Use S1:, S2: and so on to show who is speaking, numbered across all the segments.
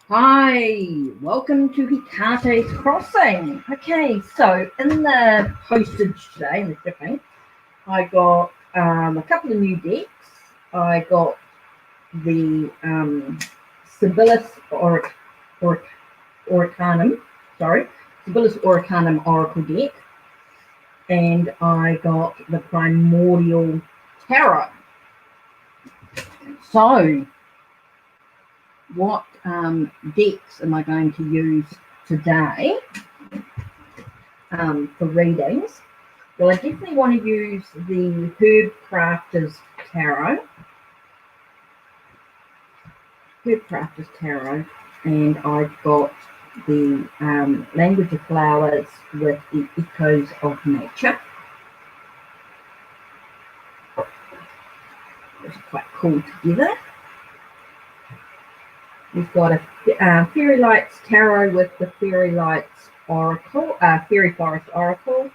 S1: Hi, welcome to HeKate's Crossing. Okay, so in the postage today, in the shipping, I got a couple of new decks. I got the Sibyllus Oricanum, Sibyllus Oricanum Oracle deck, and I got the Primordial Tarot. So, what decks am I going to use today for readings? Well, I definitely want to use the Herb Crafters Tarot. And I've got the Language of Flowers with the Echoes of Nature. It's quite cool together. We've got a Fairy Lights Tarot with the Fairy Lights Oracle, Fairy Forest Oracle.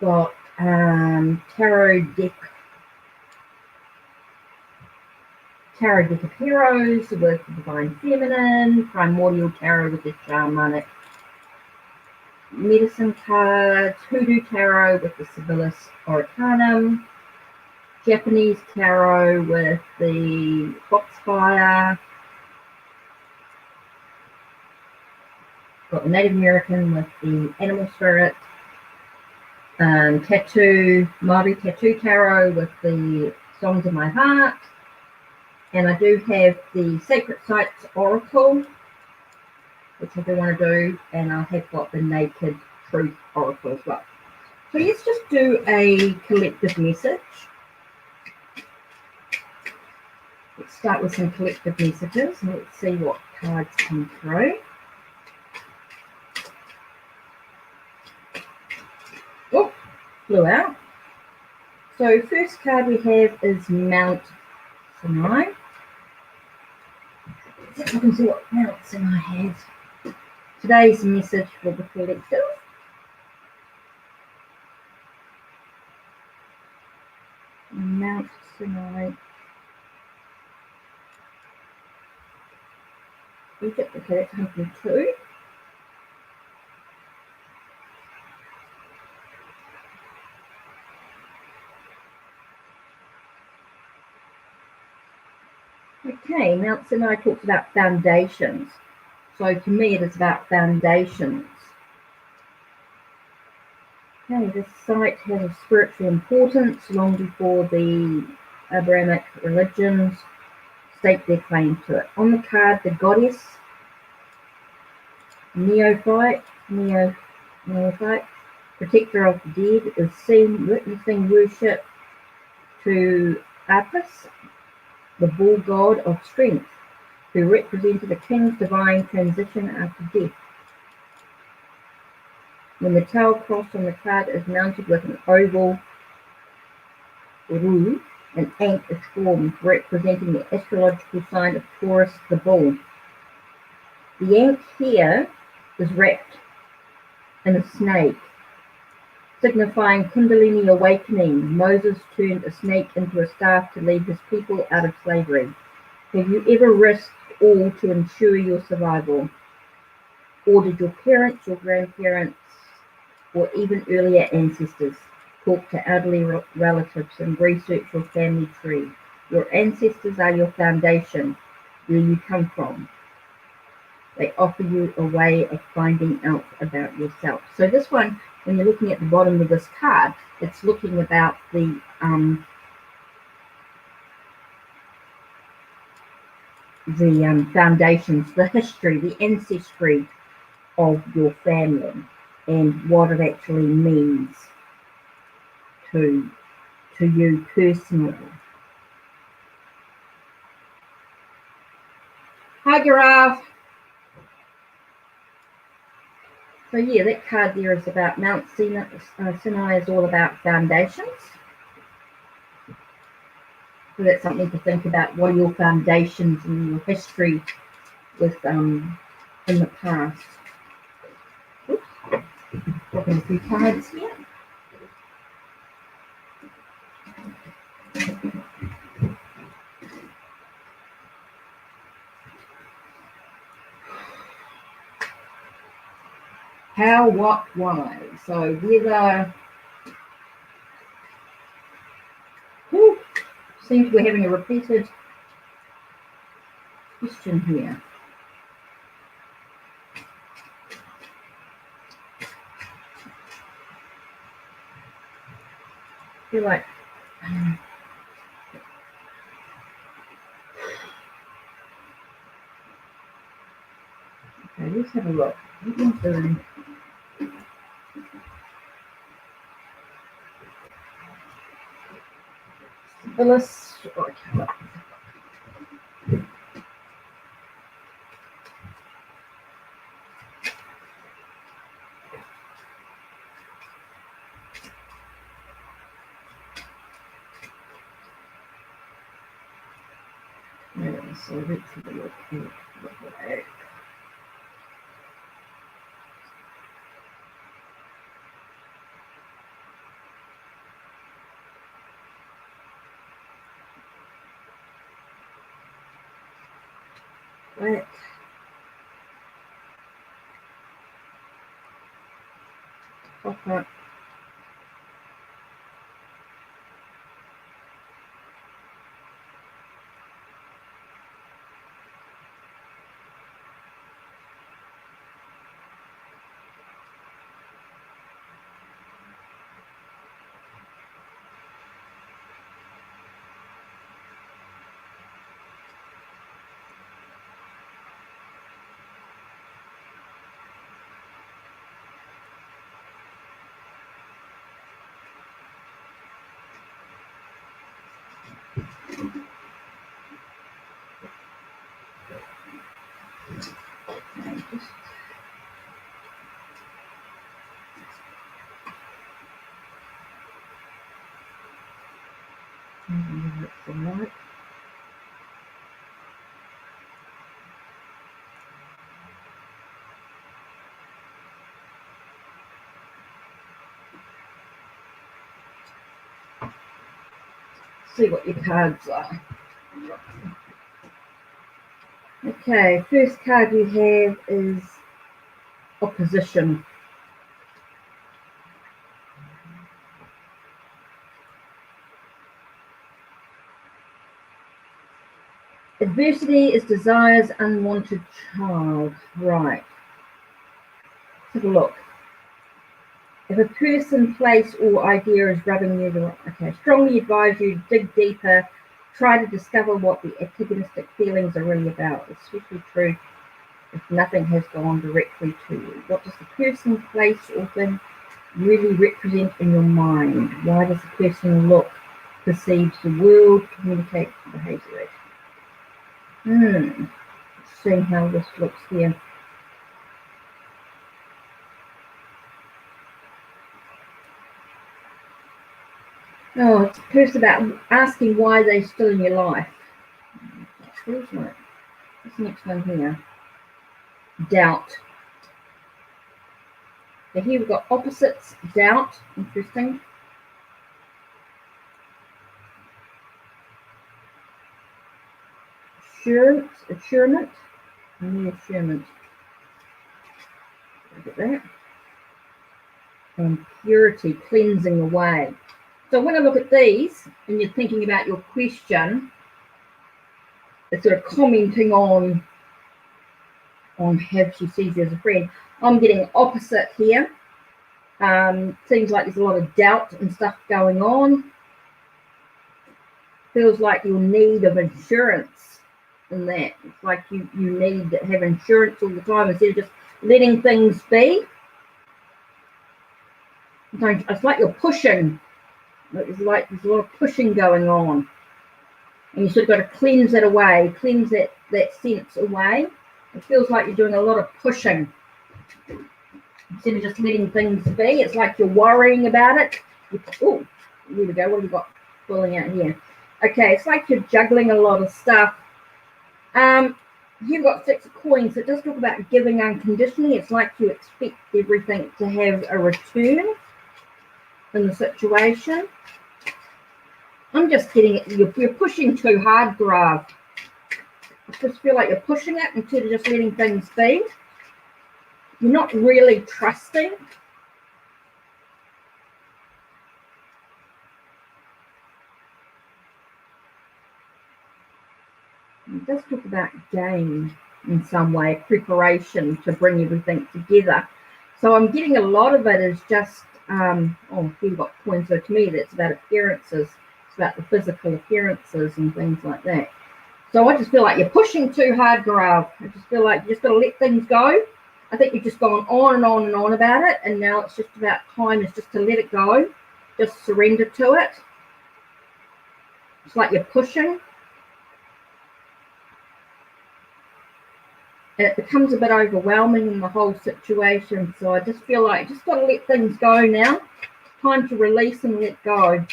S1: Got Tarot deck of Heroes with the Divine Feminine, Primordial Tarot with the Shamanic Medicine cards, Hoodoo Tarot with the Sibyllus Oricanum, Japanese Tarot with the Foxfire, got the Native American with the Animal Spirit, Maori Tattoo Tarot with the Songs of My Heart, and I do have the Sacred Sites Oracle, which I do want to do, and I have got the Naked Truth Oracle as well. So let's just do a collective message. Let's start with some collective messages and let's see what cards come through. Oh, flew out. So first card we have is Mount Sinai. Let's see if I can see what Mount Sinai has. Today's message for the collective. Mount Sinai. Egypt, okay, that's 102. Okay, Mount Sinai talks about foundations. So to me, it is about foundations. Okay, this site has a spiritual importance long before the Abrahamic religions stake their claim to it. On the card, the goddess, neophyte, protector of the dead, is seen witnessing worship to Apis, the bull god of strength, who represented a king's divine transition after death. When the tail cross on the card is mounted with an oval ru, an ankh is formed, representing the astrological sign of Taurus, the bull. The ankh here is wrapped in a snake, signifying Kundalini awakening. Moses turned a snake into a staff to lead his people out of slavery. Have you ever risked all to ensure your survival? Or did your parents, your grandparents, or even earlier ancestors talk to elderly relatives and research your family tree? Your ancestors are your foundation, where you come from. They offer you a way of finding out about yourself. So this one, when you're looking at the bottom of this card, it's looking about the foundations, the history, the ancestry of your family, and what it actually means to you personally. Hi, Giraffe. So yeah, that card there is about Mount Sinai is all about foundations. So that's something to think about. What are your foundations and your history with in the past? Oops. Looking a few cards here. How, what, why. So whether, seems we're having a repeated question here. I feel like okay, let's have a look. Phyllis, okay. So let's have a look here. Right. Okay. See what your cards are. Okay, first card you have is opposition. Adversity is desire's unwanted child. Right. Let's have a look. If a person, place, or idea is rubbing you the wrong, okay, strongly advise you to dig deeper, try to discover what the antagonistic feelings are really about, especially true if nothing has gone directly to you. What does the person, place, or thing really represent in your mind? Why does the person look, perceives the world, communicate, behaves it? Seeing how this looks here. Oh, it's first about asking why they're still in your life. What's the next one here? Doubt. So here we've got opposites, doubt, interesting. Assurement, and reassurement. Look at that. And purity, cleansing away. So when I look at these, and you're thinking about your question, it's sort of commenting on how she sees you as a friend. I'm getting opposite here. Seems like there's a lot of doubt and stuff going on. Feels like your need of insurance in that. It's like you need to have insurance all the time instead of just letting things be. It's like you're pushing. It's like there's a lot of pushing going on. And you sort of got to cleanse it away, cleanse that sense away. It feels like you're doing a lot of pushing instead of just letting things be. It's like you're worrying about it. Oh, here we go. What have we got falling out here? Okay, it's like you're juggling a lot of stuff. You've got 6 of coins. It does talk about giving unconditionally. It's like you expect everything to have a return in the situation. I'm just getting it. You're pushing too hard, Grav. I just feel like you're pushing it instead of just letting things be. you're not really trusting. It does talk about game in some way, preparation to bring everything together. So I'm getting a lot of it is just, you've got coins. So to me, that's about appearances. It's about the physical appearances and things like that. So I just feel like you're pushing too hard, Gaurav. I just feel like you just got to let things go. I think you've just gone on and on and on about it, and now it's just about time. It's just to let it go, just surrender to it. It's like you're pushing. And it becomes a bit overwhelming in the whole situation. So I just feel like just got to let things go now. Time to release and let go.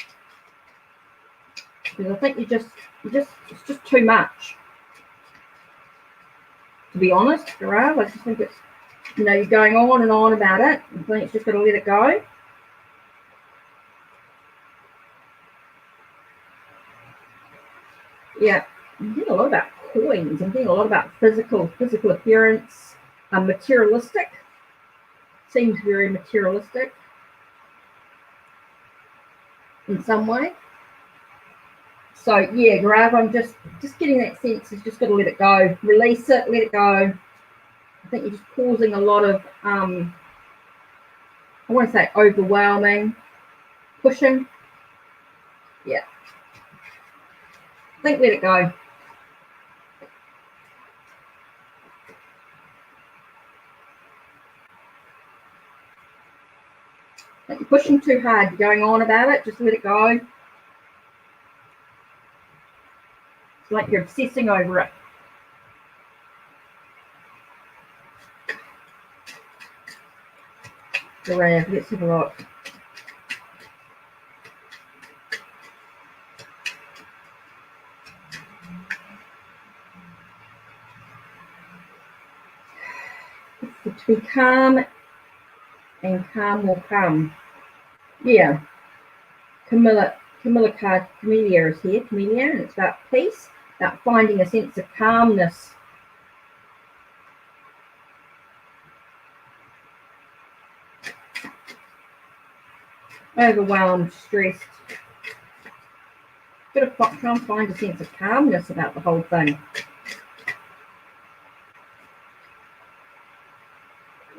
S1: Because I think it's just too much. To be honest, Gaurav, I just think it's, you're going on and on about it. I think it's just got to let it go. Yeah, I'm getting a lot about coins. I'm getting a lot about physical appearance, materialistic. Seems very materialistic in some way. So yeah, Gaurav, I'm just getting that sense. It's just got to let it go, release it, let it go. I think you're just causing a lot of, I want to say overwhelming, pushing. Yeah, I think let it go. You're pushing too hard. You're going on about it. Just let it go. It's like you're obsessing over it. Gaurav, let's have a look. To be calm, and calm will come. Yeah. Camelia is here, Camelia, and it's about peace, about finding a sense of calmness. Overwhelmed, stressed. Got to try and find a sense of calmness about the whole thing.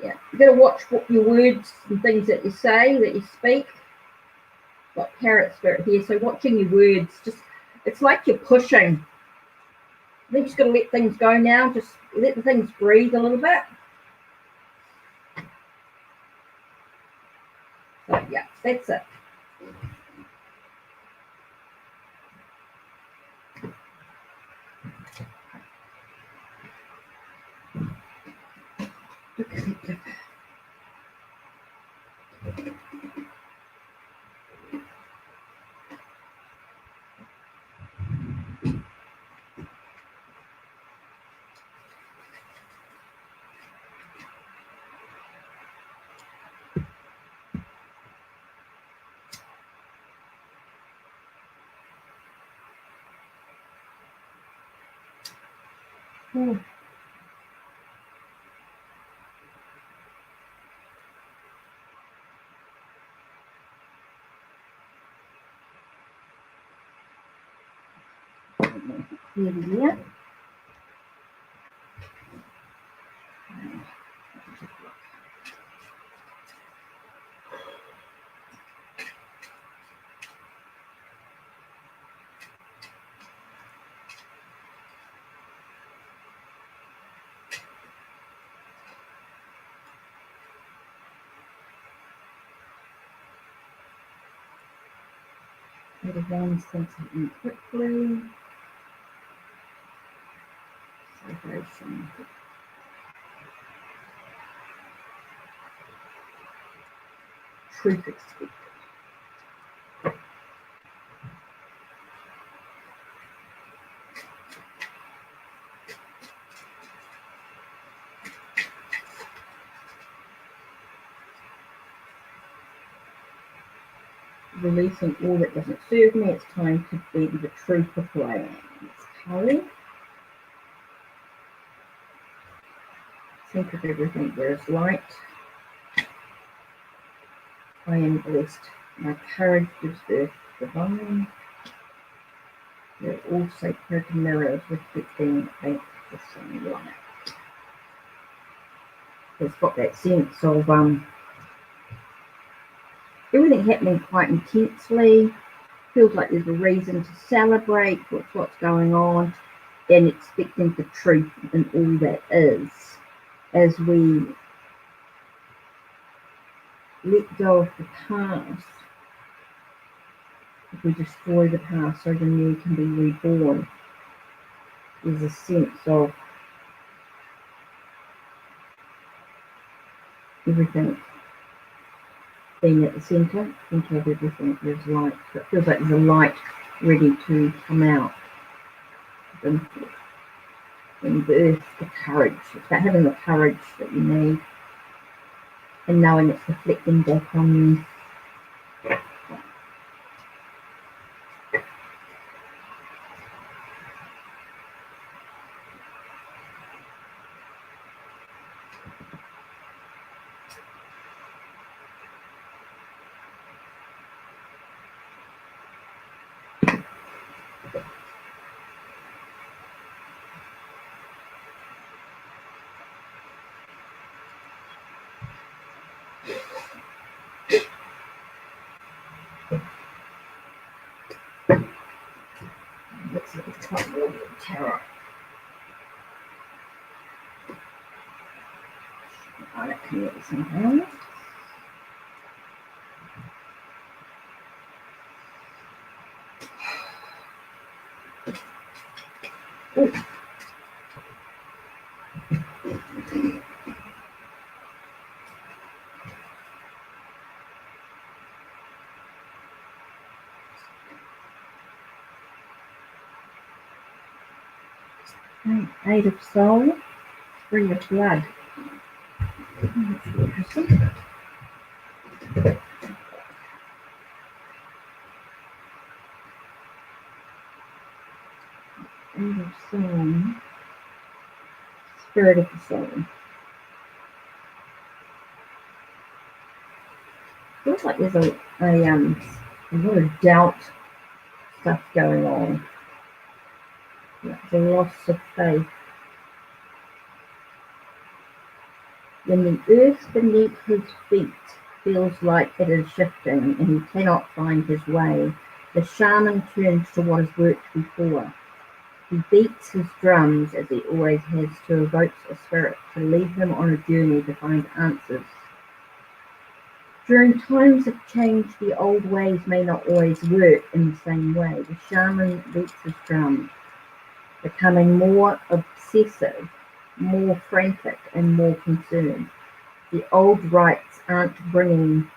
S1: Yeah, you got to watch what your words and things that you say, that you speak. Got parrot spirit here, so watching your words, just it's like you're pushing. I think you just got to let things go now. Just let the things breathe a little bit. So yeah, that's it. Okay. Oh. Yeah. Everyone's thinking quickly. Celebration. Truth expected. Releasing all that doesn't serve me. It's time to be the truth of who I am. It's Kali. So think of everything. There is light. I am blessed. My courage gives birth to divine. They're all sacred mirrors reflecting back the sunlight. It's got that sense of everything happening quite intensely. Feels like there's a reason to celebrate what's going on, and expecting the truth in all that is. As we let go of the past, if we destroy the past so the new can be reborn, there's a sense of everything being at the centre of everything. There's light. So it feels like there's a light ready to come out. And birth the courage. It's about having the courage that you need and knowing it's reflecting back on you. Let's look at the top of tarot. I don't connect with somehow. Ooh. Eight of Soul, Three of Blood. That's interesting. Eight of Soul, Spirit of the Soul. Feels like there's a lot of doubt stuff going on. There's a loss of faith. When the earth beneath his feet feels like it is shifting and he cannot find his way, the shaman turns to what has worked before. He beats his drums, as he always has, to evoke a spirit to lead him on a journey to find answers. During times of change, the old ways may not always work in the same way. The shaman beats his drums, becoming more obsessive, more frantic, and more concerned. The old rites aren't bringing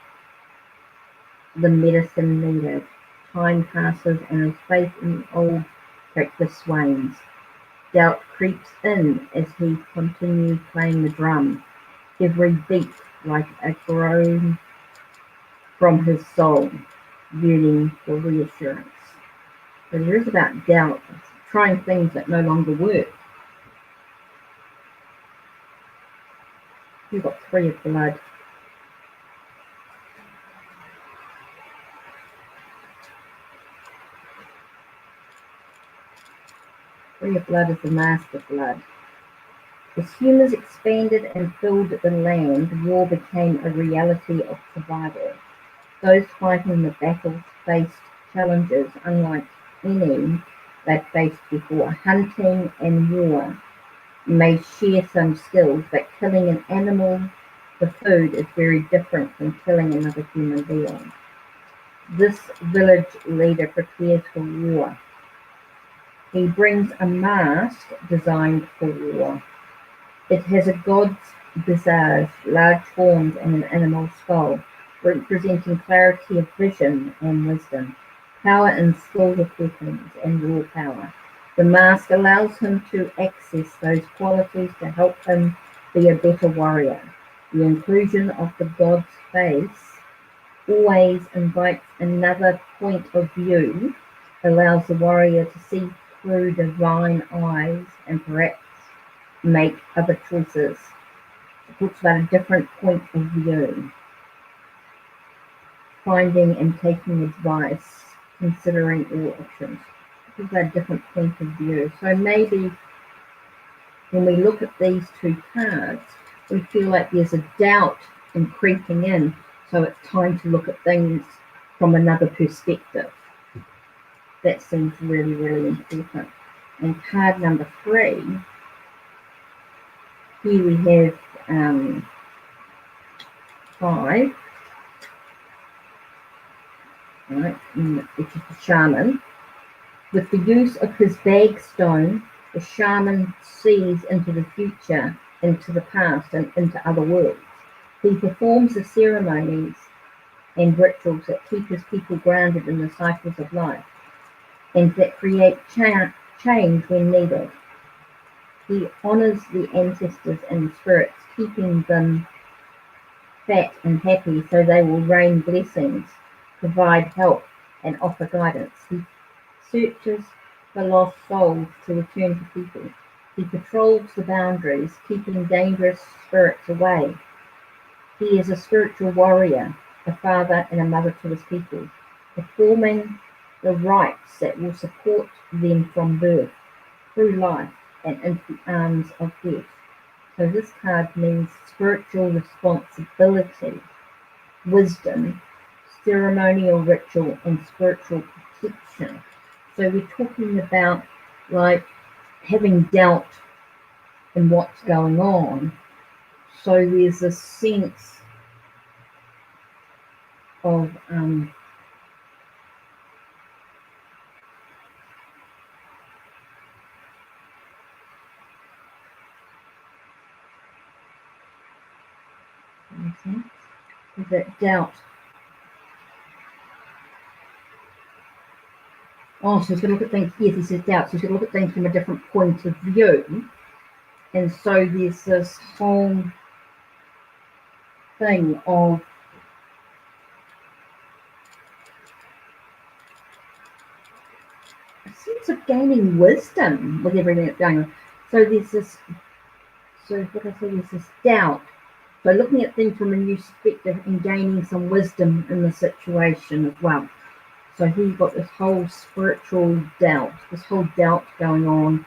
S1: the medicine needed. Time passes and his faith in the old practice wanes. Doubt creeps in as he continues playing the drum, every beat like a groan from his soul, yearning for reassurance. So there is about doubt, trying things that no longer work. You've got Three of Blood. Three of Blood is the Master Blood. As humans expanded and filled the land, war became a reality of survival. Those fighting the battles faced challenges unlike any they'd faced before. Hunting and war may share some skills, but killing an animal for food is very different from killing another human being. This village leader prepares for war. He brings a mask designed for war. It has a god's visage, large horns, and an animal skull, representing clarity of vision and wisdom, power and skill with weapons, and raw power. The mask allows him to access those qualities to help him be a better warrior. The inclusion of the god's face always invites another point of view, allows the warrior to see through divine eyes and perhaps make other choices. talks about a different point of view, finding and taking advice, considering all options. Talks about a different point of view. So maybe when we look at these two cards, we feel like there's a doubt in creeping in. So it's time to look at things from another perspective. That seems really, really important. And card number 3, here we have 5, right, which is the shaman. With the use of his bag stone, the shaman sees into the future, into the past, and into other worlds. He performs the ceremonies and rituals that keep his people grounded in the cycles of life and that create change when needed. He honors the ancestors and spirits, keeping them fat and happy so they will rain blessings, provide help, and offer guidance. He searches for lost souls to return to people. He patrols the boundaries, keeping dangerous spirits away. He is a spiritual warrior, a father and a mother to his people, performing the rites that will support them from birth, through life, and into the arms of death. So this card means spiritual responsibility, wisdom, ceremonial ritual, and spiritual protection. So we're talking about like having doubt in what's going on. So there's a sense of that doubt. Oh, so he's going to look at things, yes, he says doubt, so he's going to look at things from a different point of view. And so there's this whole thing of a sense of gaining wisdom with everything that's going on. So there's this, so what I say, there's this doubt. So looking at things from a new perspective and gaining some wisdom in the situation as well. So he's got this whole spiritual doubt, this whole doubt going on,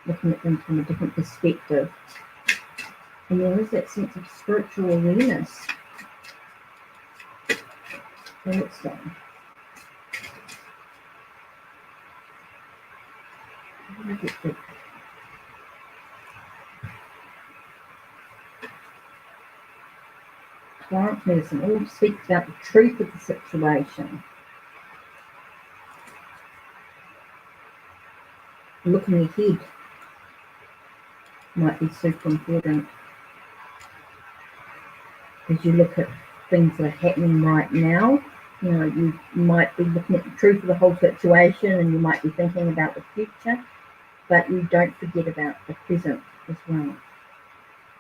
S1: looking at things from a different perspective. And there is that sense of spiritual awareness. So let's go. Plant medicine all speaks about the truth of the situation. Looking ahead might be super important as you look at things that are happening right now. You know, you might be looking at the truth of the whole situation and you might be thinking about the future, but you don't forget about the present as well.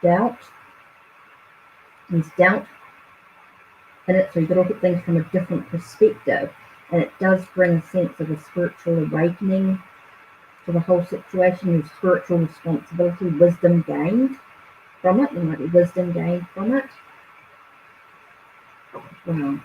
S1: Doubt. There's doubt in it, so you've got to look at things from a different perspective, and it does bring a sense of a spiritual awakening to the whole situation. There's spiritual responsibility, wisdom gained from it. There might be wisdom gained from it. Wow.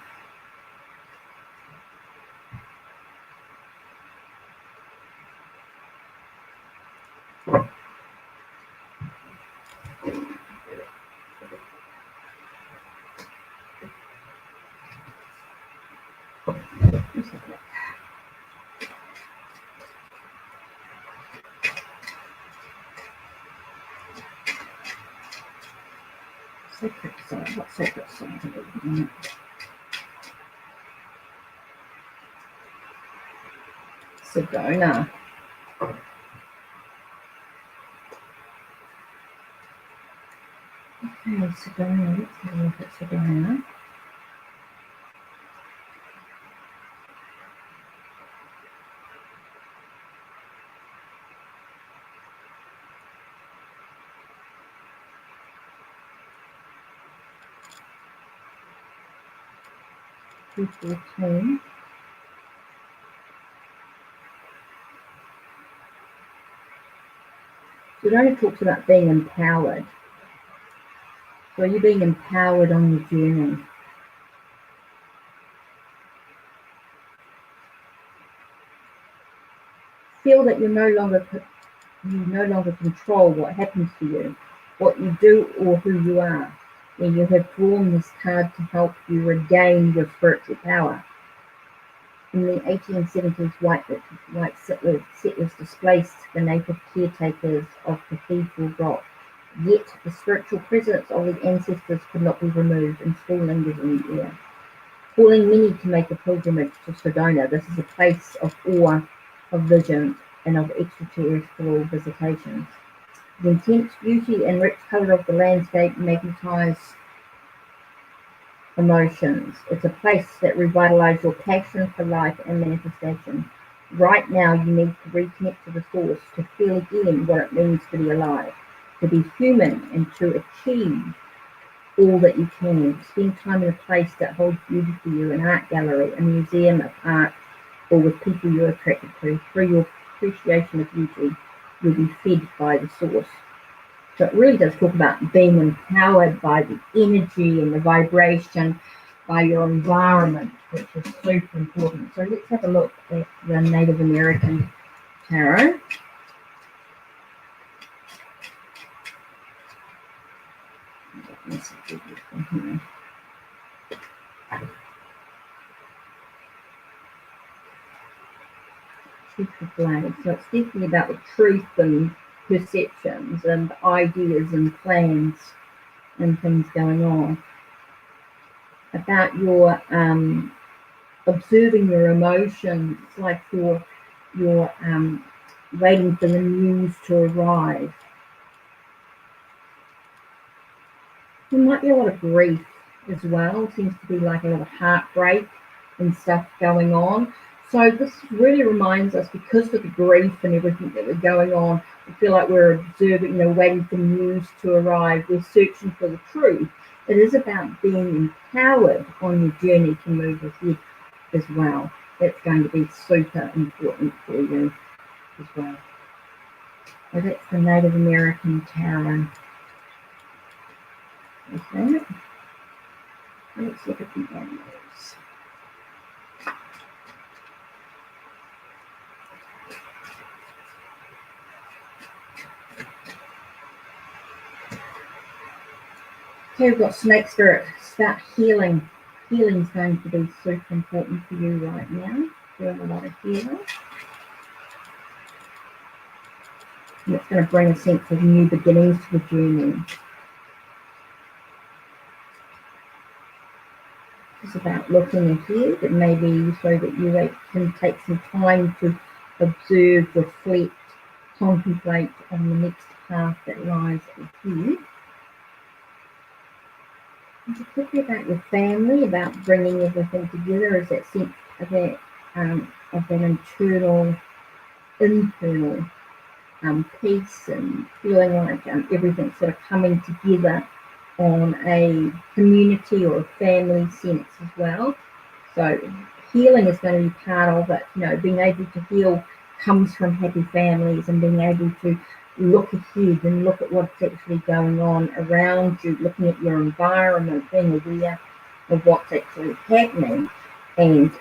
S1: Sacred side. What sacred side are we looking at? Sedona. Okay, Sedona. Let's have a look at Sedona. Team. Sedona talks about being empowered. So are you being empowered on your journey? Feel that you no longer control what happens to you, what you do, or who you are. And you have drawn this card to help you regain your spiritual power. In the 1870s, white settlers displaced the native caretakers of Cathedral Rock. Yet the spiritual presence of the ancestors could not be removed and still lingers in the air, calling many to make a pilgrimage to Sedona. This is a place of awe, of visions, and of extraterrestrial visitations. The intense beauty and rich colour of the landscape magnetise emotions. It's a place that revitalizes your passion for life and manifestation. Right now, you need to reconnect to the source, to feel again what it means to be alive, to be human, and to achieve all that you can. Spend time in a place that holds beauty for you, an art gallery, a museum of art, or with people you're attracted to. Through your appreciation of beauty, you'll be fed by the source. So it really does talk about being empowered by the energy and the vibration, by your environment, which is super important. So let's have a look at the Native American tarot. Truth of blade. So it's definitely about the truth and perceptions and ideas and plans and things going on. About your observing your emotions, like you're waiting for the news to arrive. There might be a lot of grief as well. It seems to be like a lot of heartbreak and stuff going on. So this really reminds us, because of the grief and everything that we're going on, we feel like we're observing, waiting for news to arrive. We're searching for the truth. It is about being empowered on your journey to move ahead as well. That's going to be super important for you as well. So that's the Native American tarot. Okay. Let's look at the animals. Okay, we've got Snake Spirit. It's about healing. Healing is going to be super important for you right now. Doing a lot of healing. And it's going to bring a sense of new beginnings to the journey. It's about looking ahead, and maybe so that you can take some time to observe, reflect, contemplate on the next path that lies ahead. It's quickly about your family, about bringing everything together, as that sense of that internal peace, and feeling like everything's sort of coming together on a community or a family sense as well. So healing is going to be part of it. Being able to heal comes from happy families, and being able to look ahead and look at what's actually going on around you, looking at your environment, being aware of what's actually happening, and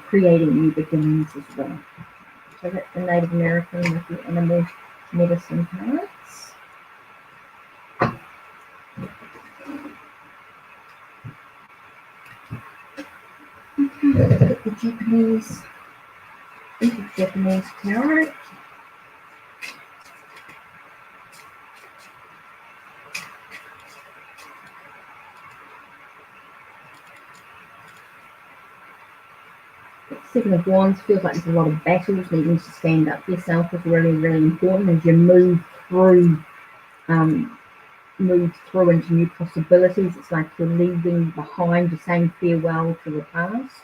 S1: creating new beginnings as well. So that's the Native American with the animal medicine cards. Okay, let's look at the Japanese tarot. Seven of Wands feels like there's a lot of battles. Needing to stand up for yourself is really, really important as you move through into new possibilities. It's like you're leaving behind, you're saying farewell to the past.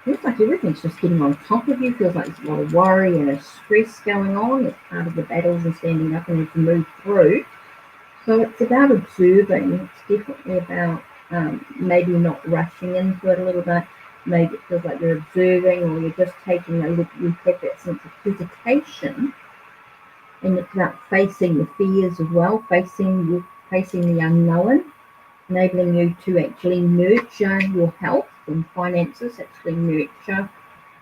S1: Feels like everything's just getting on top of you. Feels like there's a lot of worry and a stress going on. It's part of the battles and standing up and you can move through. So it's about observing. It's definitely about maybe not rushing into it a little bit, maybe it feels like you're observing, or you're just taking a look. You have that sense of hesitation, and it's about facing the fears as well, facing the unknown, enabling you to actually nurture your health and finances. Actually nurture.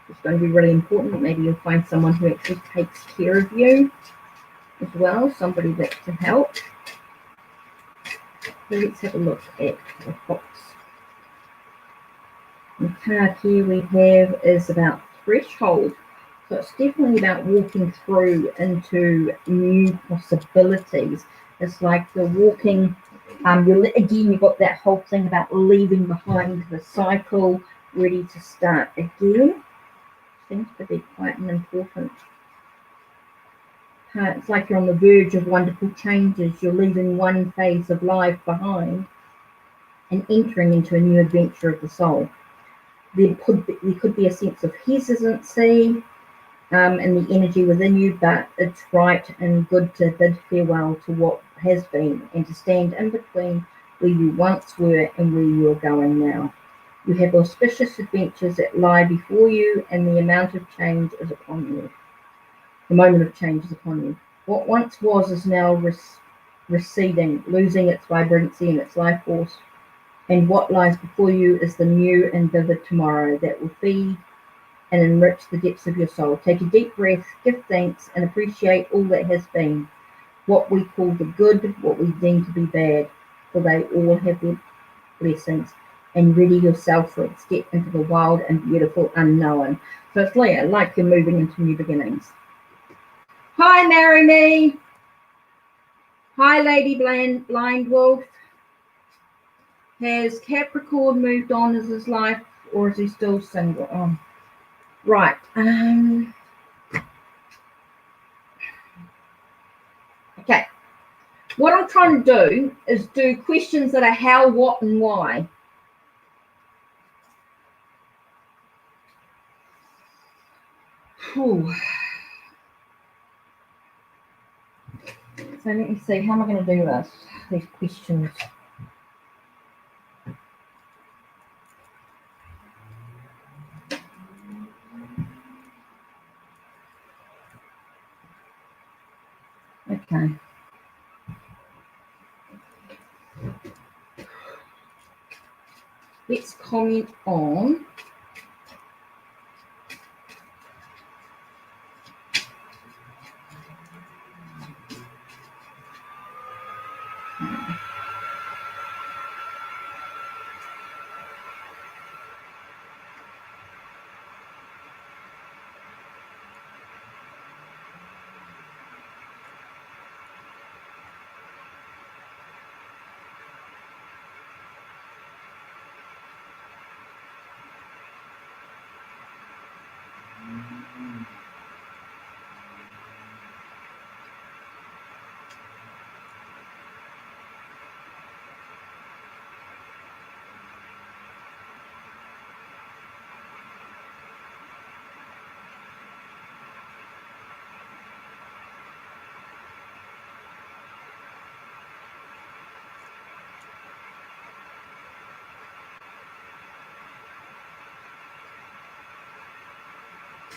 S1: It's going to be really important. Maybe you'll find someone who actually takes care of you as well, somebody that can help. So let's have a look at the box. The card here we have is about threshold. So it's definitely about walking through into new possibilities. It's like you're walking, again, you've got that whole thing about leaving behind the cycle, ready to start again. Seems to be quite an important part. It's like you're on the verge of wonderful changes. You're leaving one phase of life behind and entering into a new adventure of the soul. There could be a sense of hesitancy and the energy within you, but it's right and good to bid farewell to what has been and to stand in between where you once were and where you are going now. You have auspicious adventures that lie before you, and the amount of change is upon you. The moment of change is upon you. What once was is now receding, losing its vibrancy and its life force. And what lies before you is the new and vivid tomorrow that will feed and enrich the depths of your soul. Take a deep breath, give thanks, and appreciate all that has been. What we call the good, what we deem to be bad, for they all have their blessings. And ready yourself for a step into the wild and beautiful unknown. So it's like you're moving into new beginnings. Hi, Marry Me. Hi, Lady Blind Wolf. Has Capricorn moved on as his life, or is he still single? Oh, right. Okay. What I'm trying to do is do questions that are how, what, and why. Whew. So let me see, how am I going to do this? These questions. Okay. Let's comment on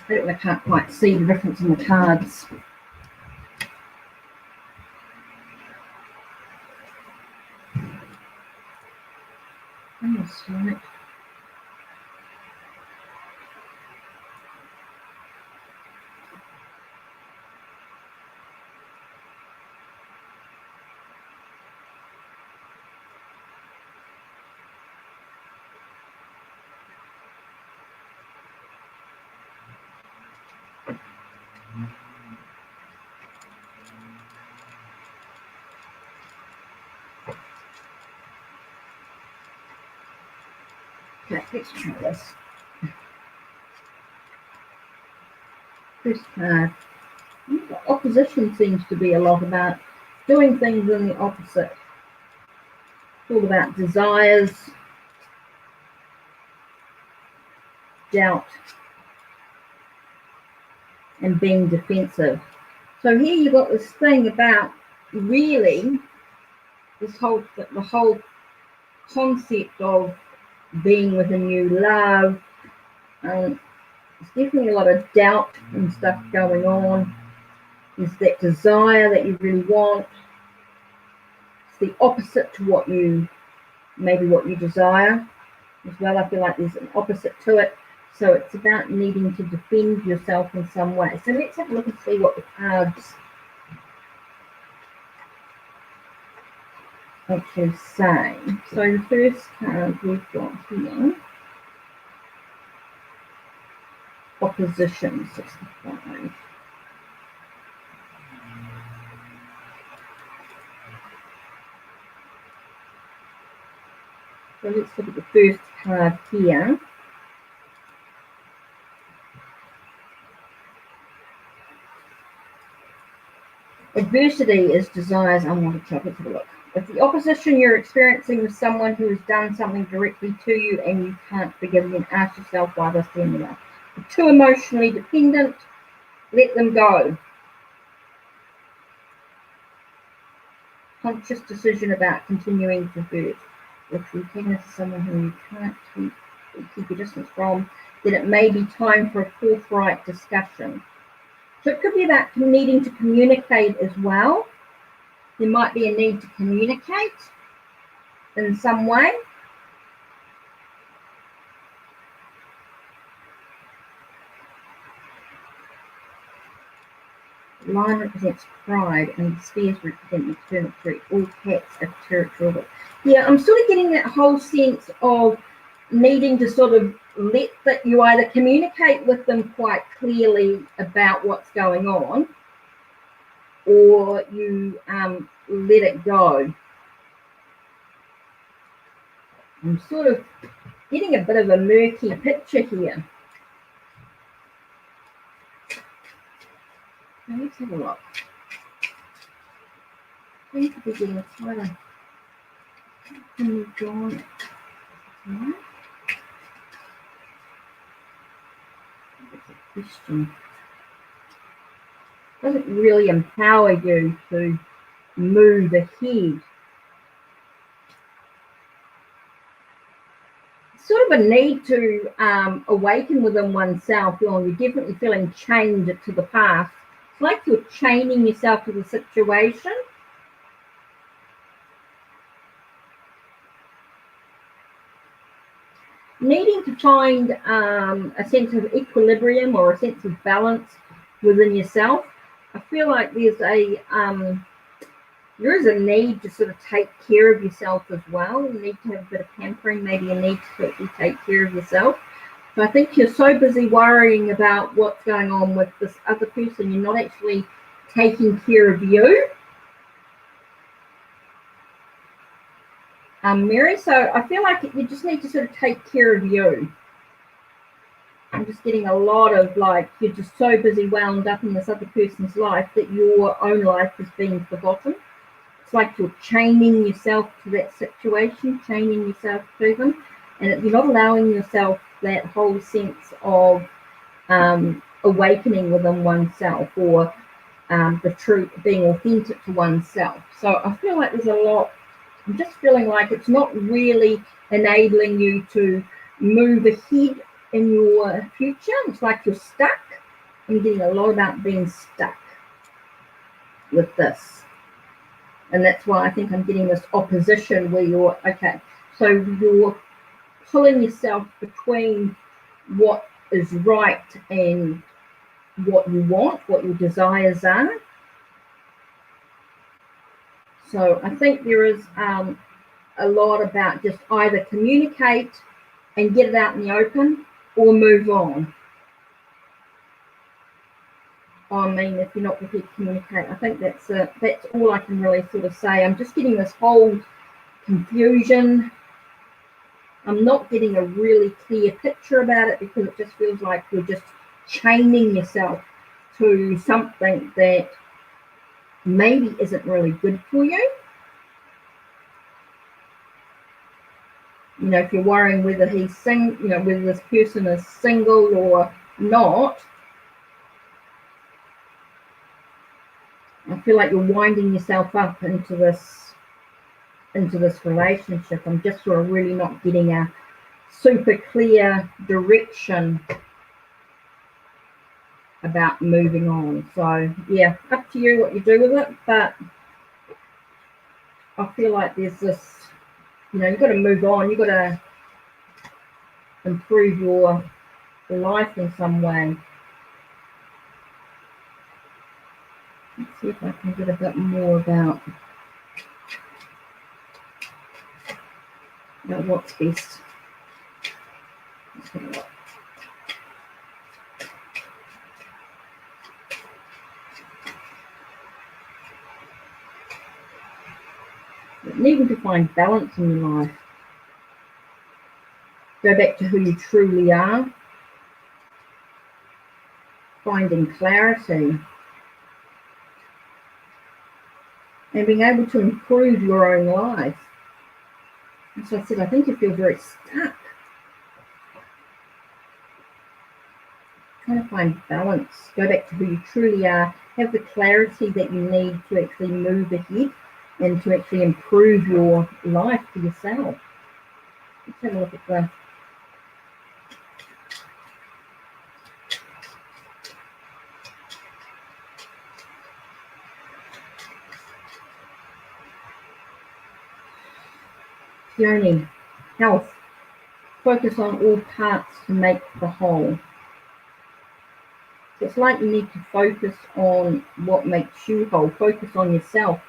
S1: I can't quite see the difference in the cards. That's right. Okay, let's try this. First card. Opposition seems to be a lot about doing things in the opposite. It's all about desires, doubt, and being defensive. So here you've got this thing about really the whole concept of being with a new love, There's definitely a lot of doubt and stuff going on. There's that desire that you really want. It's the opposite to what you desire as well. I feel like there's an opposite to it. So it's about needing to defend yourself in some way. So let's have a look and see what the cards actually say. So the first card we've got here, opposition, 65. So let's look at the first card here. Adversity is desires unwanted. Let's have a look. If the opposition you're experiencing with someone who has done something directly to you and you can't forgive them, ask yourself why they're standing there. You're too emotionally dependent, let them go. Conscious decision about continuing to hurt. If you're taking to someone who you can't keep your distance from, then it may be time for a forthright discussion. So it could be about needing to communicate as well. There might be a need to communicate in some way. The lion represents pride and the spheres represent maternal threat. All cats are territorial. Yeah, I'm sort of getting that whole sense of needing to sort of let that you either communicate with them quite clearly about what's going on, or you let it go. I'm sort of getting a bit of a murky picture here. Now let's have a look. I think we're getting tighter. Can we go on it? Right. That's a question. Doesn't really empower you to move ahead. Sort of a need to awaken within oneself. You're definitely feeling chained to the past. It's like you're chaining yourself to the situation. Needing to find a sense of equilibrium or a sense of balance within yourself. I feel like there is a need to sort of take care of yourself as well. You need to have a bit of pampering, maybe a need to actually take care of yourself. So I think you're so busy worrying about what's going on with this other person, you're not actually taking care of you. Mary, so I feel like you just need to sort of take care of you. I'm just getting a lot of like, you're just so busy wound up in this other person's life that your own life is being forgotten. It's like you're chaining yourself to that situation, chaining yourself to them, and you're not allowing yourself that whole sense of awakening within oneself, or the truth, being authentic to oneself. So I feel like there's a lot. I'm just feeling like it's not really enabling you to move ahead in your future. It's like you're stuck. I'm getting a lot about being stuck with this. And that's why I think I'm getting this opposition where you're, okay, so you're pulling yourself between what is right and what you want, what your desires are. So I think there is a lot about just either communicate and get it out in the open, or move on. I mean, if you're not prepared to communicate, I think that's all I can really sort of say. I'm just getting this whole confusion. I'm not getting a really clear picture about it, because it just feels like you're just chaining yourself to something that maybe isn't really good for you. You know, if you're worrying whether whether this person is single or not, I feel like you're winding yourself up into this relationship. I'm just sort of really not getting a super clear direction about moving on. So yeah, up to you what you do with it, but I feel like there's this, you've got to move on, you've got to improve your life in some way. Let's see if I can get a bit more about what's best. Let's have a look. Needing to find balance in your life. Go back to who you truly are. Finding clarity. And being able to improve your own life. As I said, I think you feel very stuck. Trying to find balance. Go back to who you truly are. Have the clarity that you need to actually move ahead and to actually improve your life for yourself. Let's have a look at the journey. Health. Focus on all parts to make the whole. It's like you need to focus on what makes you whole. Focus on yourself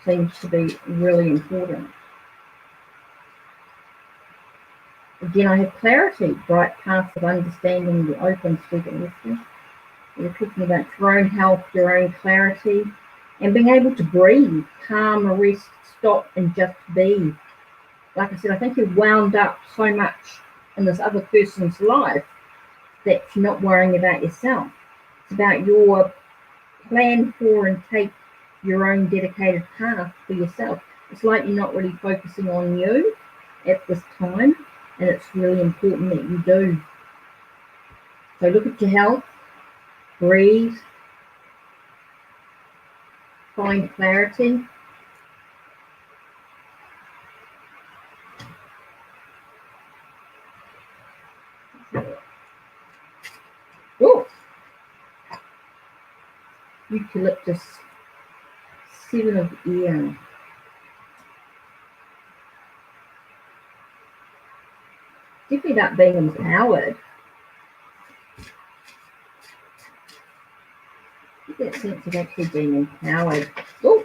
S1: seems to be really important. Again, I have clarity, bright paths of understanding, the open, sweet, and listening. We're talking about your own health, your own clarity, and being able to breathe, calm, rest, stop, and just be. Like I said, I think you're wound up so much in this other person's life that you're not worrying about yourself. It's about your plan for and take your own dedicated path for yourself. It's like you're not really focusing on you at this time, and it's really important that you do. So look at your health, breathe, find clarity. Oh, eucalyptus, 7 of air. Definitely about being empowered. Get that sense of actually being empowered. Oh,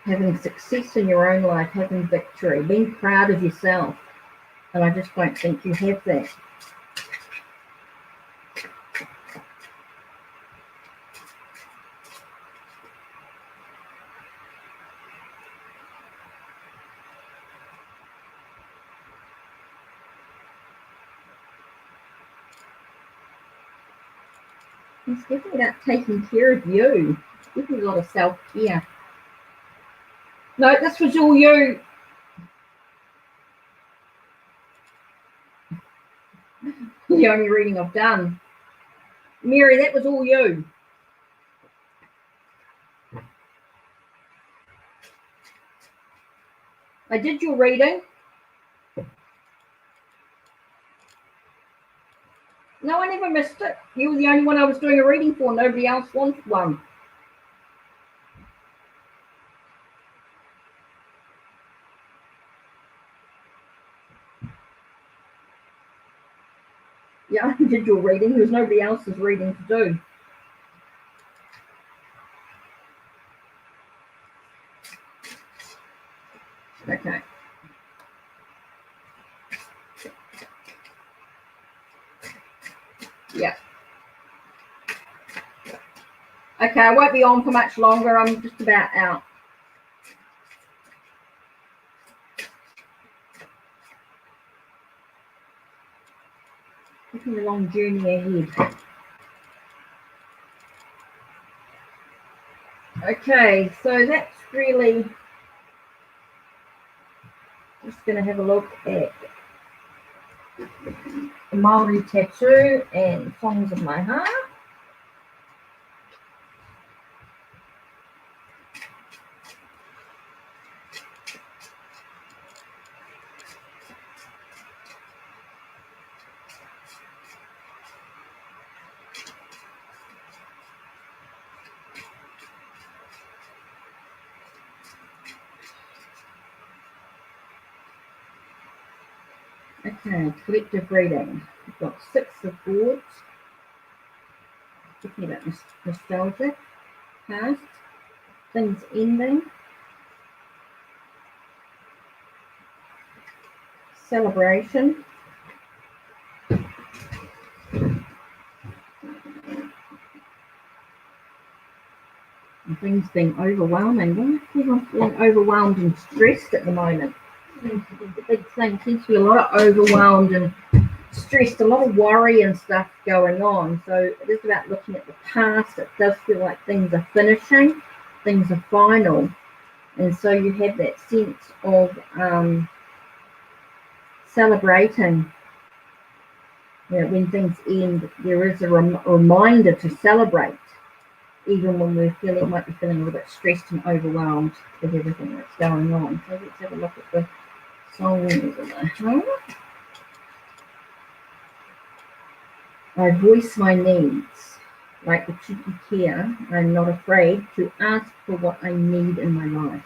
S1: having success in your own life, having victory, being proud of yourself. And I just don't think you have that. It's definitely about taking care of you. It's definitely a lot of self-care. No, this was all you. The only reading I've done. Mary, that was all you. I did your reading. No, I never missed it. You were the only one I was doing a reading for. Nobody else wanted one. Yeah, I did your reading. There's nobody else's reading to do. Okay. Yeah. Okay, I won't be on for much longer. I'm just about out. Taking a long journey ahead. Okay, so that's really just going to have a look at the Maori tattoo and Songs of My Heart. Okay, collective reading. We've got 6 of boards. Talking about nostalgia, past, things ending, celebration, and things being overwhelming. Why is everyone feeling overwhelmed and stressed at the moment? The big thing seems to be a lot of overwhelmed and stressed, a lot of worry and stuff going on. So it is about looking at the past. It does feel like things are finishing, things are final. And so you have that sense of celebrating. You know, when things end, there is a reminder to celebrate, even when might be feeling a little bit stressed and overwhelmed with everything that's going on. So let's have a look at the song. I voice my needs. Like the cheeky care, I'm not afraid to ask for what I need in my life.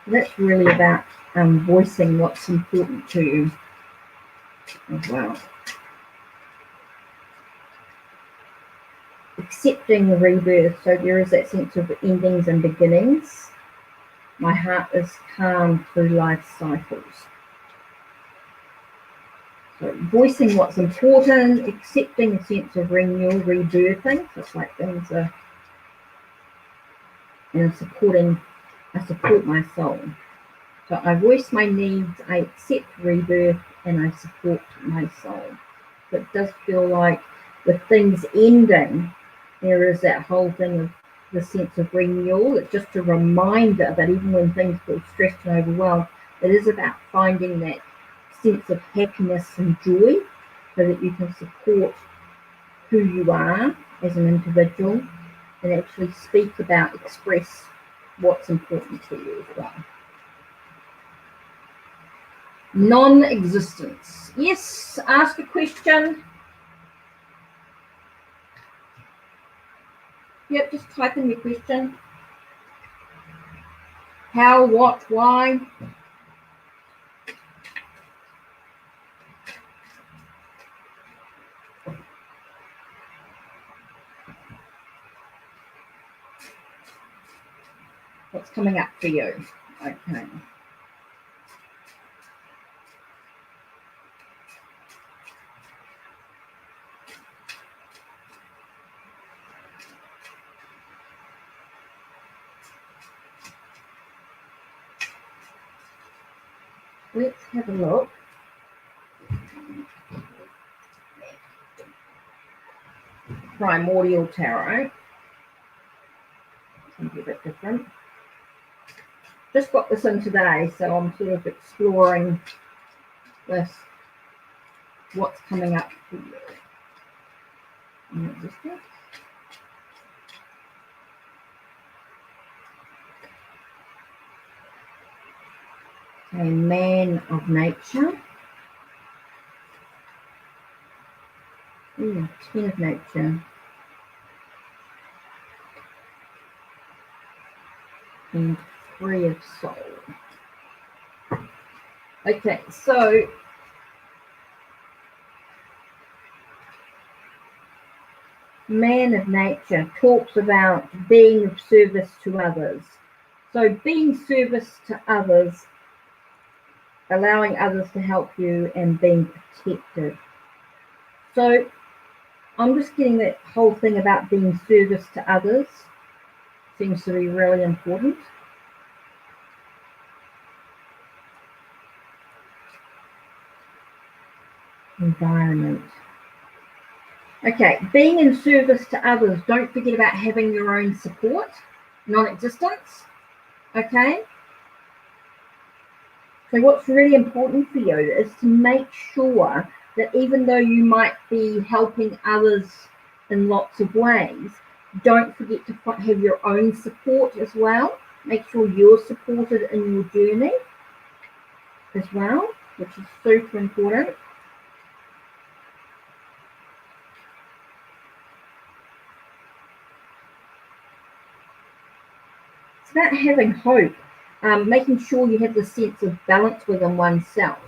S1: So that's really about voicing what's important to you as well. Accepting the rebirth. So there is that sense of endings and beginnings. My heart is calm through life cycles. So voicing what's important, accepting a sense of renewal, rebirthing. So it's like things are, and I support my soul. So I voice my needs, I accept rebirth, and I support my soul. So it does feel like with things ending, there is that whole thing of the sense of renewal. It's just a reminder that even when things feel stressed and overwhelmed, it is about finding that sense of happiness and joy so that you can support who you are as an individual and actually speak about, express what's important to you as well. Non-existence. Yes, ask a question. Yep, just type in your question. How, what, why? What's coming up for you? Okay. Let's have a look. Primordial Tarot. It's going to be a bit different. Just got this in today, so I'm sort of exploring this. What's coming up for you? A man of nature. 10 of nature. And 3 of soul. Okay, so man of nature talks about being of service to others. So being service to others, allowing others to help you and being protected. So I'm just getting that whole thing about being service to others seems to be really important. Environment. Okay, being in service to others, don't forget about having your own support, non-existence. Okay? So what's really important for you is to make sure that even though you might be helping others in lots of ways, don't forget to have your own support as well. Make sure you're supported in your journey as well, which is super important. It's about having hope, making sure you have the sense of balance within oneself.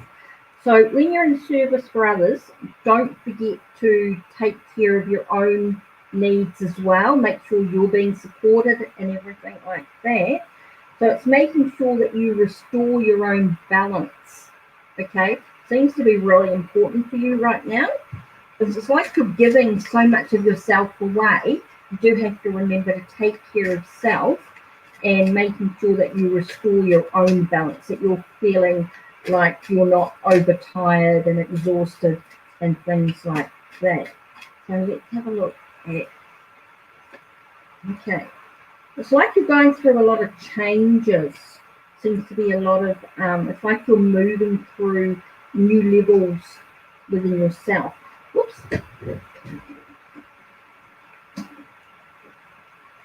S1: So when you're in service for others, don't forget to take care of your own needs as well. Make sure you're being supported and everything like that. So it's making sure that you restore your own balance. Okay, seems to be really important for you right now. It's like you're giving so much of yourself away. You do have to remember to take care of self and making sure that you restore your own balance, that you're feeling like you're not overtired and exhausted and things like that. So let's have a look at, okay. It's like you're going through a lot of changes. Seems to be a lot of, it's like you're moving through new levels within yourself. Whoops.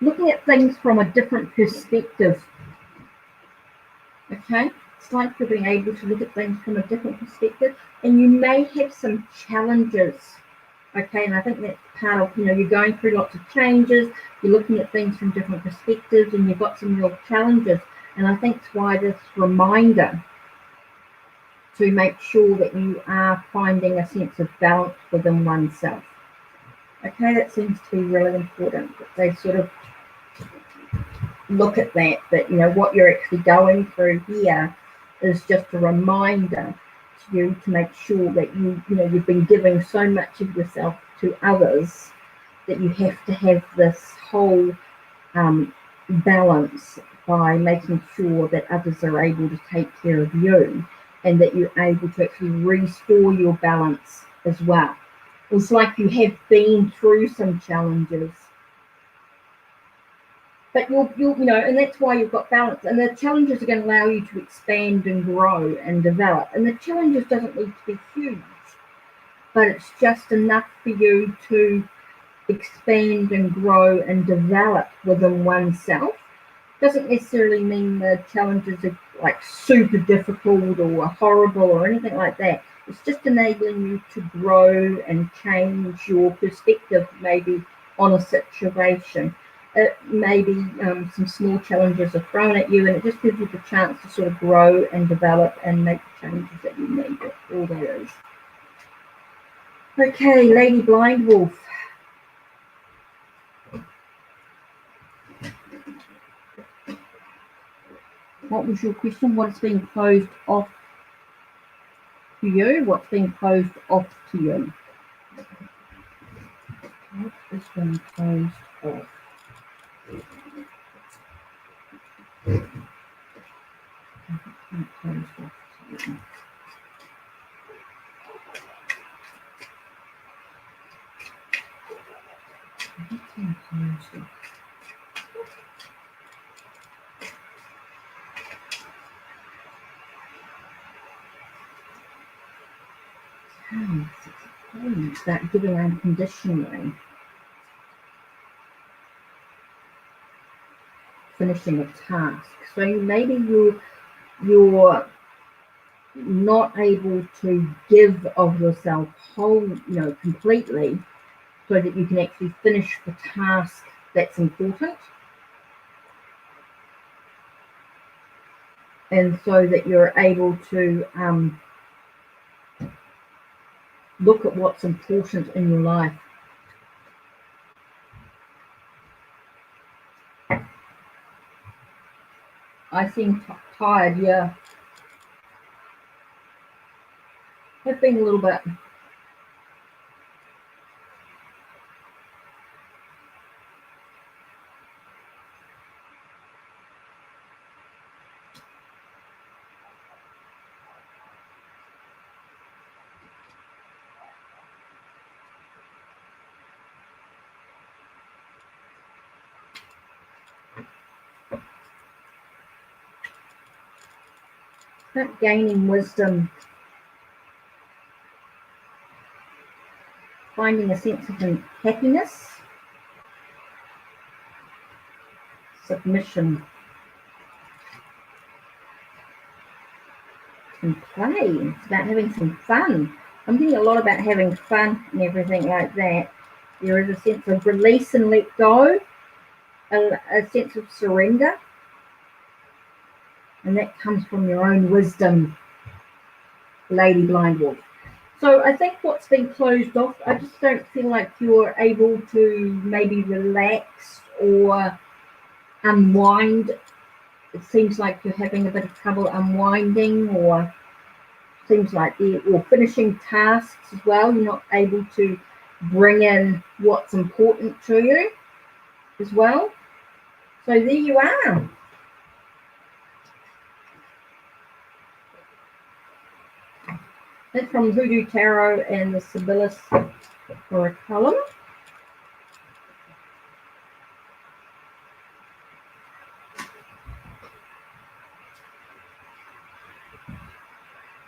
S1: Looking at things from a different perspective. Okay, it's like you're being able to look at things from a different perspective, and you may have some challenges. Okay, and I think that's part of, you're going through lots of changes, you're looking at things from different perspectives, and you've got some real challenges. And I think it's why this reminder to make sure that you are finding a sense of balance within oneself. Okay, that seems to be really important, that they sort of look at that what you're actually going through here is just a reminder to you to make sure that you've been giving so much of yourself to others that you have to have this whole balance by making sure that others are able to take care of you and that you're able to actually restore your balance as well. It's like you have been through some challenges, but and that's why you've got balance. And the challenges are going to allow you to expand and grow and develop. And the challenges doesn't need to be huge, but it's just enough for you to expand and grow and develop within oneself. Doesn't necessarily mean the challenges are like super difficult or horrible or anything like that. It's just enabling you to grow and change your perspective maybe on a situation. Maybe some small challenges are thrown at you, and it just gives you the chance to sort of grow and develop and make the changes that you need. That's all there is. Okay, Lady Blind Wolf. What was your question? What's being closed off to you? What's being closed off to you? What is being closed off? Closed off to you. That giving unconditionally, finishing a task. So maybe you're not able to give of yourself whole, completely, so that you can actually finish the task that's important, and so that you're able to look at what's important in your life. I seem tired, yeah. I've been a little bit. Not gaining wisdom, finding a sense of happiness, submission, and play. It's about having some fun. I'm getting a lot about having fun and everything like that. There is a sense of release and let go, a sense of surrender, and that comes from your own wisdom. Lady Blind Wolf. So I think what's been closed off, I just don't feel like you're able to maybe relax or unwind. It seems like you're having a bit of trouble unwinding, or seems like or finishing tasks as well. You're not able to bring in what's important to you as well. So there you are. That's from Hoodoo Tarot and the Sibyllis Oraculum.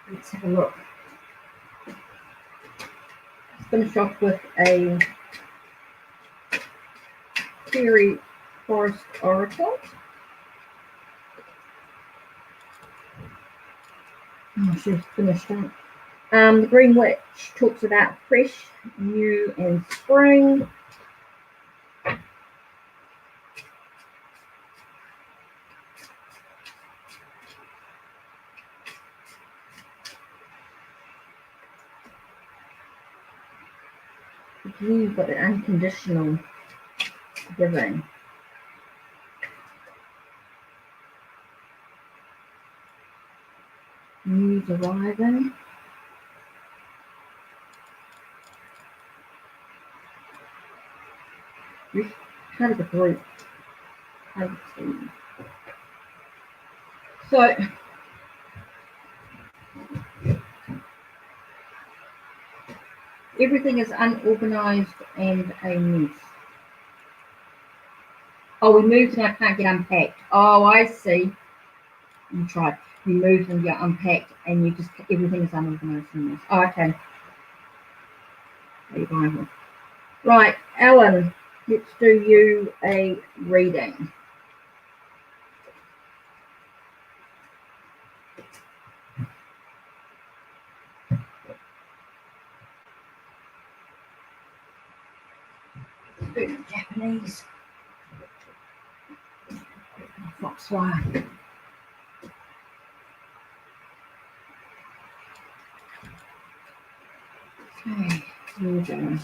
S1: Let's have a look. Let's finish off with a Fairy Forest Oracle. Oh, she's finished up. The Green Witch talks about fresh, new, and spring. You've got an unconditional giving. News arriving. Part of the group. Part of the team. So everything is unorganized and a mess. Oh, we moved and I can't get unpacked. Oh, I see. You tried. You moved and you're unpacked and you just, everything is unorganized and a mess. Oh, okay. Right, Ellen, let's do you a reading. Japanese. Fox fly. Okay, here we go.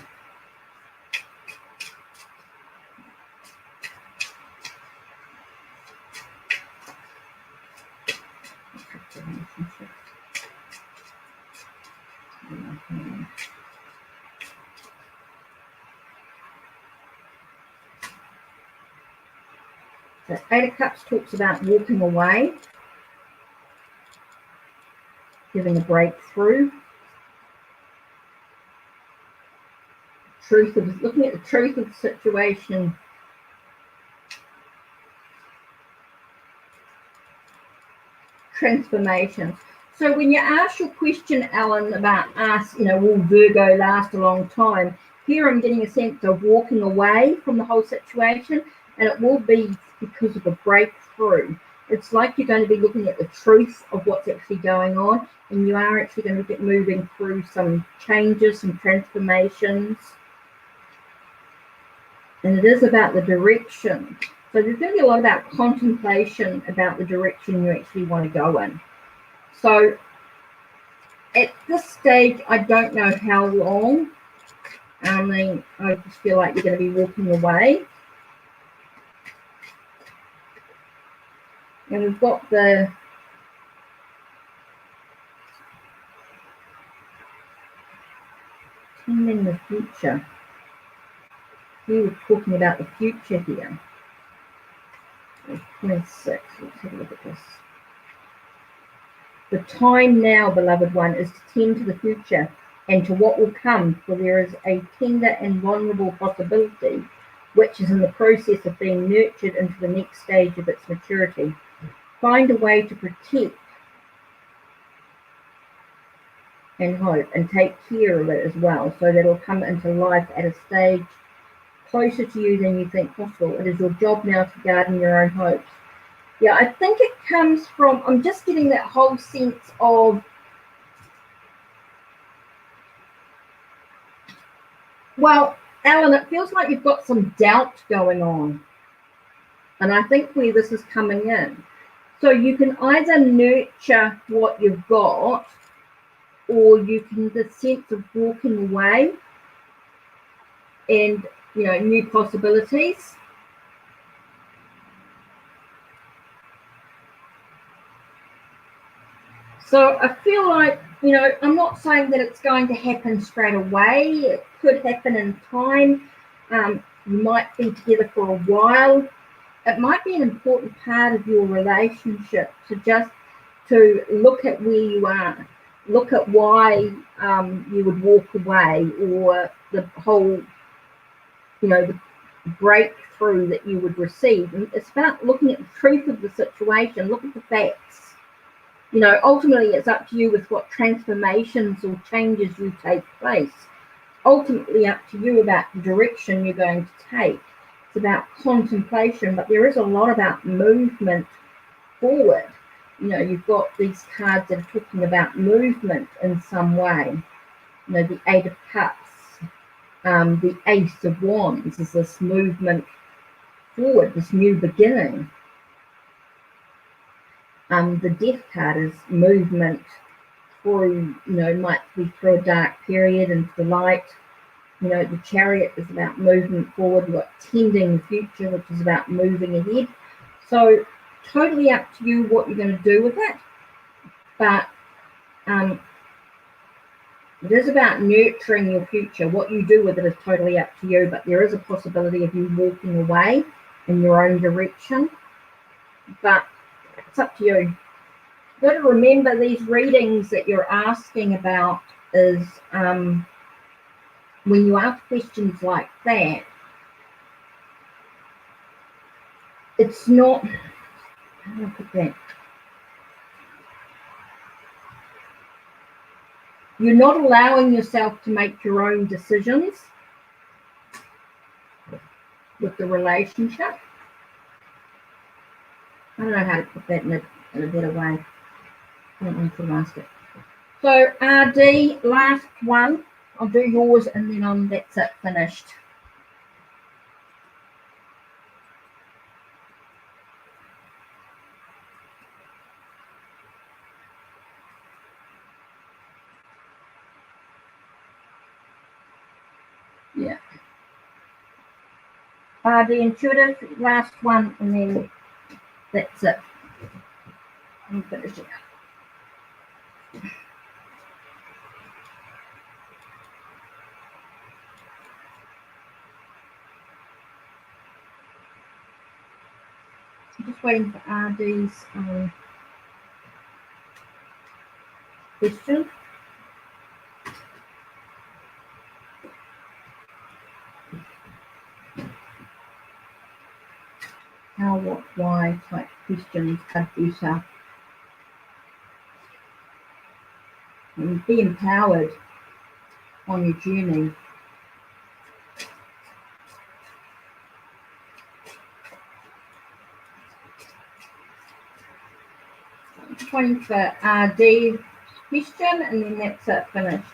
S1: So Eight of Cups talks about walking away, giving a breakthrough. Looking at the truth of the situation. Transformations. So when you ask your question, Alan, about us, will Virgo last a long time? Here I'm getting a sense of walking away from the whole situation, and it will be because of a breakthrough. It's like you're going to be looking at the truth of what's actually going on, and you are actually going to be moving through some changes, some transformations. And it is about the direction. So there's going to be a lot about contemplation about the direction you actually want to go in. So at this stage, I don't know how long. I just feel like you're going to be walking away. And we've got the team in the future. We were talking about the future here. 26. Let's have a look at this. The time now, beloved one, is to tend to the future and to what will come, for there is a tender and vulnerable possibility which is in the process of being nurtured into the next stage of its maturity. Find a way to protect and hope, and take care of it as well, so that it'll come into life at a stage closer to you than you think possible. It is your job now to garden your own hopes. Yeah, I think it comes from, I'm just getting that whole sense of, well, Alan, it feels like you've got some doubt going on. And I think where this is coming in. So you can either nurture what you've got, or you can the sense of walking away and new possibilities. So I feel like, I'm not saying that it's going to happen straight away. It could happen in time. You might be together for a while. It might be an important part of your relationship to look at where you are, look at why you would walk away, or the whole, the breakthrough that you would receive. And it's about looking at the truth of the situation, look at the facts. Ultimately, it's up to you with what transformations or changes you take place. Ultimately, up to you about the direction you're going to take. It's about contemplation, but there is a lot about movement forward. You've got these cards that are talking about movement in some way. The Eight of Cups, the Ace of Wands is this movement forward, this new beginning. The Death card is movement through, might be through a dark period into the light. The Chariot is about movement forward. We've got Tending the Future, which is about moving ahead. So totally up to you what you're going to do with it. But it is about nurturing your future. What you do with it is totally up to you. But there is a possibility of you walking away in your own direction. But it's up to you. You've got to remember these readings that you're asking about is when you ask questions like that, it's not, how do I put that? You're not allowing yourself to make your own decisions with the relationship. I don't know how to put that in a better way. I don't want to mask it. So RD, last one. I'll do yours and then that's it, finished. Yeah. The intuitive, last one, and then that's it. I'm finishing up. I'm just waiting for RD's question. How, what, why type questions could be yourself. And be empowered on your journey. I'm just waiting for RD's question and then that's it, finished.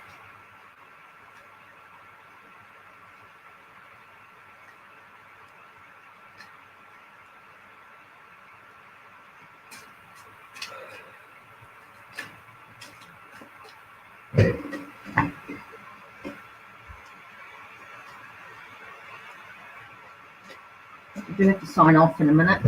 S1: I do have to sign off in a minute.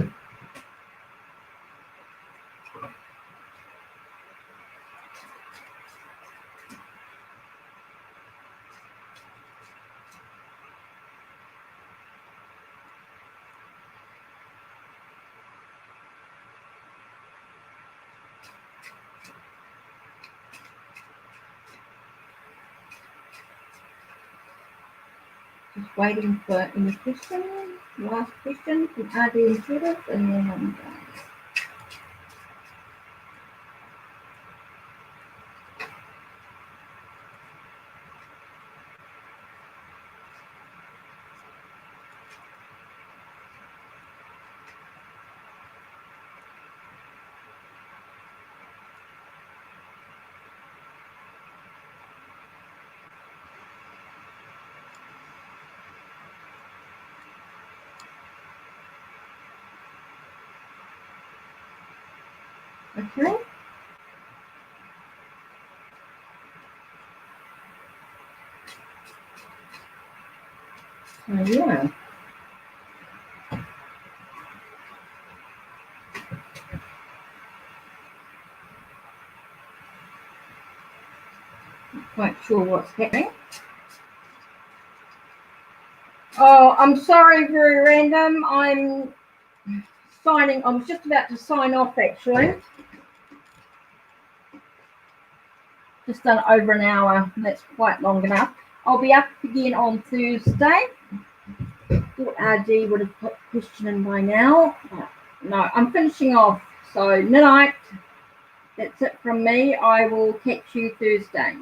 S1: Just waiting for any questions. Last question from RD Intuitive, and then I'm done. Okay. So yeah. Not quite sure what's happening. Oh, I'm sorry, very random. I'm signing. I was just about to sign off actually. Just done over an hour. That's quite long enough. I'll be up again on Thursday. Thought RG would have put question in by now. No, I'm finishing off. So night. That's it from me. I will catch you Thursday.